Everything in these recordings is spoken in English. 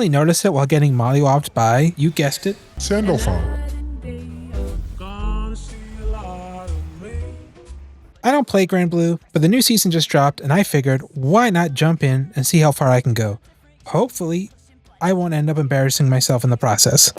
only noticed it while getting mollywopped by, you guessed it, Sandalphon. I don't play Granblue, but the new season just dropped and I figured, why not jump in and see how far I can go? Hopefully, I won't end up embarrassing myself in the process.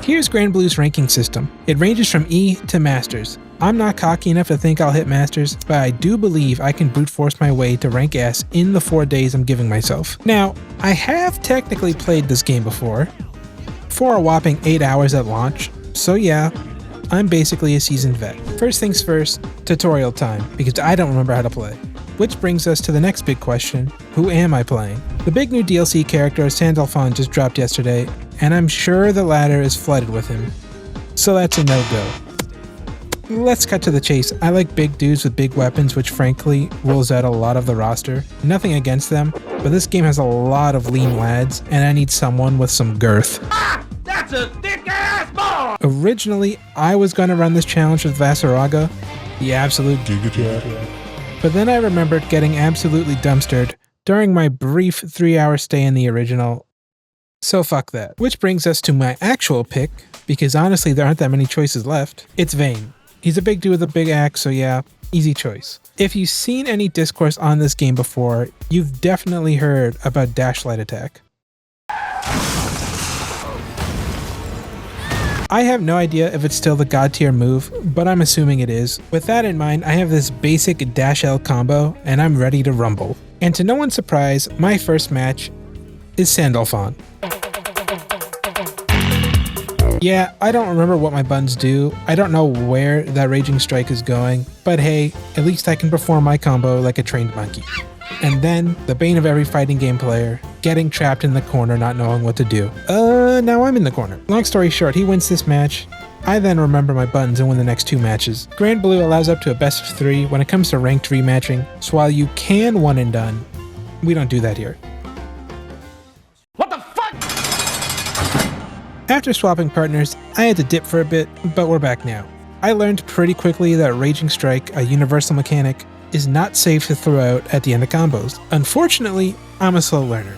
Here's Granblue's ranking system. It ranges from E to Masters. I'm not cocky enough to think I'll hit Masters, but I do believe I can brute force my way to rank S in the 4 days I'm giving myself. Now, I have technically played this game before, for a whopping 8 hours at launch, so yeah, I'm basically a seasoned vet. First things first, tutorial time, because I don't remember how to play. Which brings us to the next big question, who am I playing? The big new DLC character Sandalphon just dropped yesterday, and I'm sure the ladder is flooded with him. So that's a no-go. Let's cut to the chase. I like big dudes with big weapons, which frankly rules out a lot of the roster. Nothing against them, but this game has a lot of lean lads, and I need someone with some girth. That's a thick-ass ball! Originally, I was going to run this challenge with Vasaraga, the absolute Giga. but then I remembered getting absolutely dumpstered during my brief 3-hour stay in the original, so fuck that. Which brings us to my actual pick, because honestly there aren't that many choices left. It's Vayne. He's a big dude with a big axe, so yeah, easy choice. If you've seen any discourse on this game before, you've definitely heard about Dash Light Attack. I have no idea if it's still the god tier move, but I'm assuming it is. With that in mind, I have this basic dash L combo, and I'm ready to rumble. And to no one's surprise, my first match is Sandalphon. Yeah, I don't remember what my buttons do, I don't know where that Raging Strike is going, but hey, at least I can perform my combo like a trained monkey. And then, the bane of every fighting game player, getting trapped in the corner not knowing what to do. Now I'm in the corner. Long story short, he wins this match. I then remember my buttons and win the next 2 matches. Granblue allows up to a best of 3 when it comes to ranked rematching, so while you can one and done, we don't do that here. What the fuck? After swapping partners, I had to dip for a bit, but we're back now. I learned pretty quickly that Raging Strike, a universal mechanic, is not safe to throw out at the end of combos. Unfortunately, I'm a slow learner.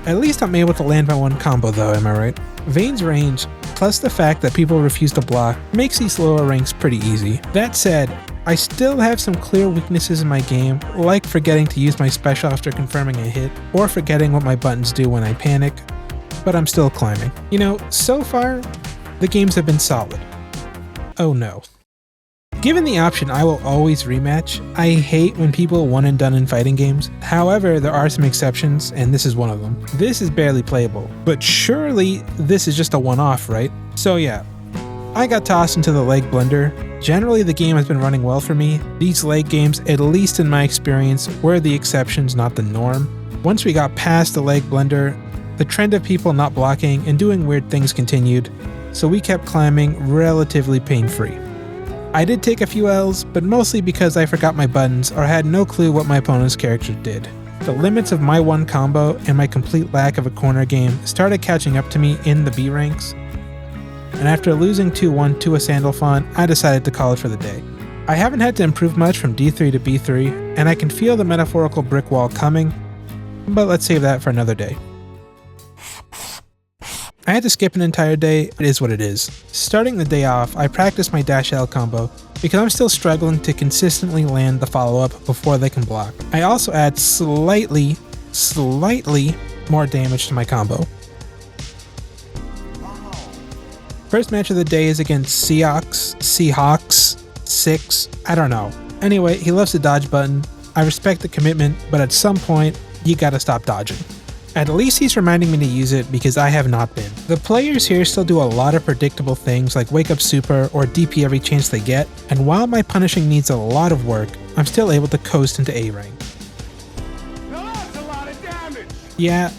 At least I'm able to land my one combo though, am I right? Vayne's range, plus the fact that people refuse to block, makes these lower ranks pretty easy. That said, I still have some clear weaknesses in my game, like forgetting to use my special after confirming a hit, or forgetting what my buttons do when I panic, but I'm still climbing. You know, so far, the games have been solid. Oh no. Given the option, I will always rematch. I hate when people one and done in fighting games. However, there are some exceptions, and this is one of them. This is barely playable, but surely this is just a one-off, right? So yeah, I got tossed into the leg blender. Generally, the game has been running well for me. These leg games, at least in my experience, were the exceptions, not the norm. Once we got past the leg blender, the trend of people not blocking and doing weird things continued, so we kept climbing relatively pain-free. I did take a few L's, but mostly because I forgot my buttons or had no clue what my opponent's character did. The limits of my one combo and my complete lack of a corner game started catching up to me in the B ranks, and after losing 2-1 to a Sandalphon, I decided to call it for the day. I haven't had to improve much from D3 to B3, and I can feel the metaphorical brick wall coming, but let's save that for another day. I had to skip an entire day, it is what it is. Starting the day off, I practiced my dash L combo because I'm still struggling to consistently land the follow-up before they can block. I also add slightly more damage to my combo. First match of the day is against Seahawks, 6, I don't know. Anyway, he loves the dodge button. I respect the commitment, but at some point, you gotta stop dodging. At least he's reminding me to use it because I have not been. The players here still do a lot of predictable things like wake up super or DP every chance they get, and while my punishing needs a lot of work, I'm still able to coast into A rank. That's a lot of damage! Yeah,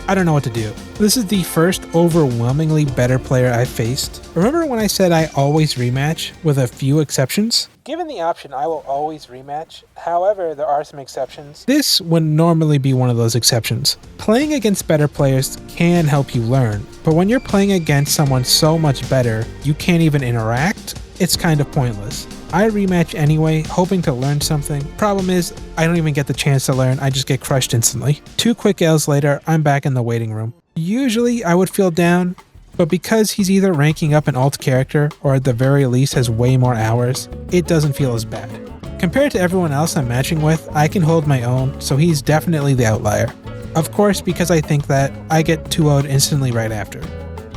I don't know what to do. This is the first overwhelmingly better player I've faced. Remember when I said I always rematch, with a few exceptions? Given the option, I will always rematch. However, there are some exceptions. This would normally be one of those exceptions. Playing against better players can help you learn, but when you're playing against someone so much better, you can't even interact, it's kind of pointless. I rematch anyway, hoping to learn something. Problem is, I don't even get the chance to learn, I just get crushed instantly. 2 quick L's later, I'm back in the waiting room. Usually I would feel down, but because he's either ranking up an alt character or at the very least has way more hours, it doesn't feel as bad. Compared to everyone else I'm matching with, I can hold my own, so he's definitely the outlier. Of course, because I think that, I get 2-0'd instantly right after.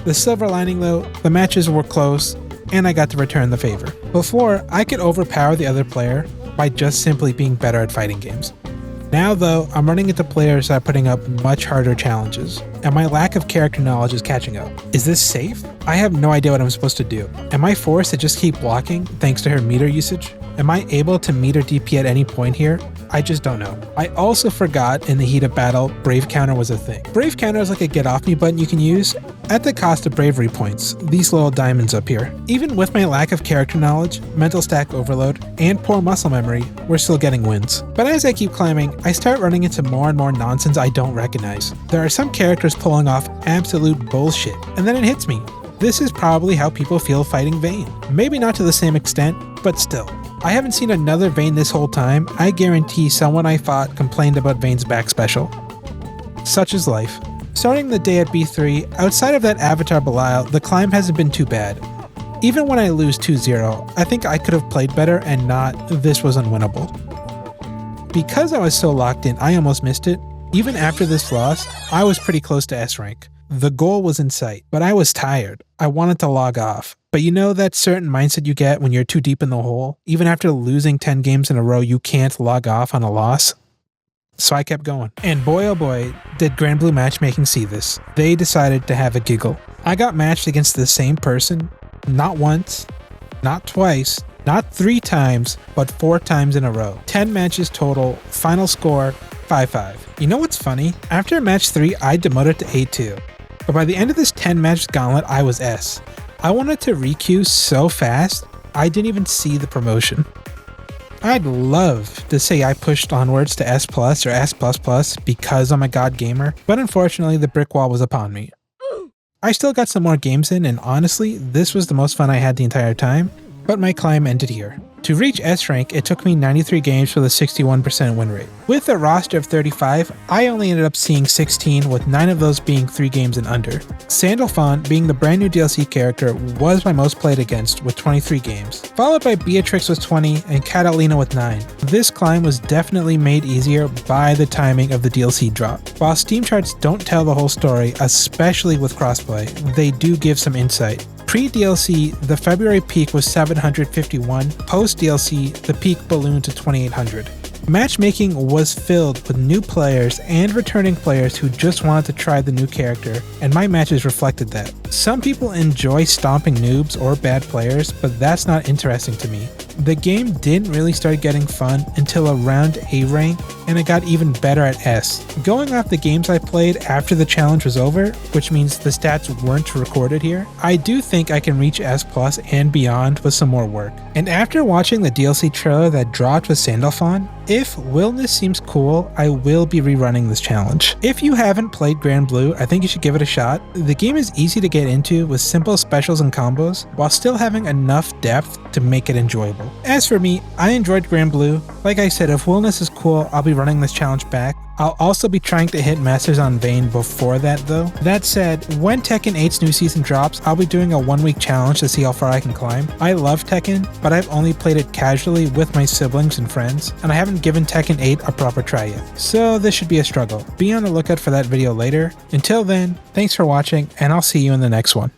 The silver lining though, the matches were close, and I got to return the favor. Before, I could overpower the other player by just simply being better at fighting games. Now though, I'm running into players that are putting up much harder challenges, and my lack of character knowledge is catching up. Is this safe? I have no idea what I'm supposed to do. Am I forced to just keep blocking thanks to her meter usage? Am I able to meter DP at any point here? I just don't know. I also forgot in the heat of battle, Brave Counter was a thing. Brave Counter is like a get off me button you can use at the cost of bravery points, these little diamonds up here. Even with my lack of character knowledge, mental stack overload, and poor muscle memory, we're still getting wins. But as I keep climbing, I start running into more and more nonsense I don't recognize. There are some characters pulling off absolute bullshit, and then it hits me. This is probably how people feel fighting Vayne. Maybe not to the same extent, but still. I haven't seen another Vayne this whole time. I guarantee someone I fought complained about Vayne's back special. Such is life. Starting the day at B3, outside of that Avatar Belial, the climb hasn't been too bad. Even when I lose 2-0, I think I could have played better and not, this was unwinnable. Because I was so locked in, I almost missed it. Even after this loss, I was pretty close to S rank. The goal was in sight, but I was tired. I wanted to log off. But you know that certain mindset you get when you're too deep in the hole? Even after losing 10 games in a row, you can't log off on a loss? So I kept going. And boy oh boy, did Granblue matchmaking see this. They decided to have a giggle. I got matched against the same person, not once, not twice, not 3 times, but 4 times in a row. 10 matches total, final score 5-5. You know what's funny? After match 3, I demoted to A2. But by the end of this 10 match gauntlet, I was S. I wanted to requeue so fast, I didn't even see the promotion. I'd love to say I pushed onwards to S plus or S plus plus because I'm a god gamer, but unfortunately the brick wall was upon me. I still got some more games in, and honestly, this was the most fun I had the entire time, but my climb ended here. To reach S rank, it took me 93 games with a 61% win rate. With a roster of 35, I only ended up seeing 16, with 9 of those being 3 games and under. Sandalphon, being the brand new DLC character, was my most played against with 23 games, followed by Beatrix with 20 and Catalina with 9. This climb was definitely made easier by the timing of the DLC drop. While Steam charts don't tell the whole story, especially with crossplay, they do give some insight. Pre-DLC, the February peak was 751, post-DLC, the peak ballooned to 2800. Matchmaking was filled with new players and returning players who just wanted to try the new character, and my matches reflected that. Some people enjoy stomping noobs or bad players, but that's not interesting to me. The game didn't really start getting fun until around A rank, and it got even better at S. Going off the games I played after the challenge was over, which means the stats weren't recorded here, I do think I can reach S plus and beyond with some more work. And after watching the DLC trailer that dropped with Sandalphon, if Willness seems cool, I will be rerunning this challenge. If you haven't played Granblue, I think you should give it a shot. The game is easy to get into with simple specials and combos, while still having enough depth to make it enjoyable. As for me, I enjoyed Granblue. Like I said, if Willness is cool, I'll be running this challenge back. I'll also be trying to hit Masters on Vayne before that though. That said, when Tekken 8's new season drops, I'll be doing a 1-week challenge to see how far I can climb. I love Tekken, but I've only played it casually with my siblings and friends, and I haven't given Tekken 8 a proper try yet. So this should be a struggle. Be on the lookout for that video later. Until then, thanks for watching, and I'll see you in the next one.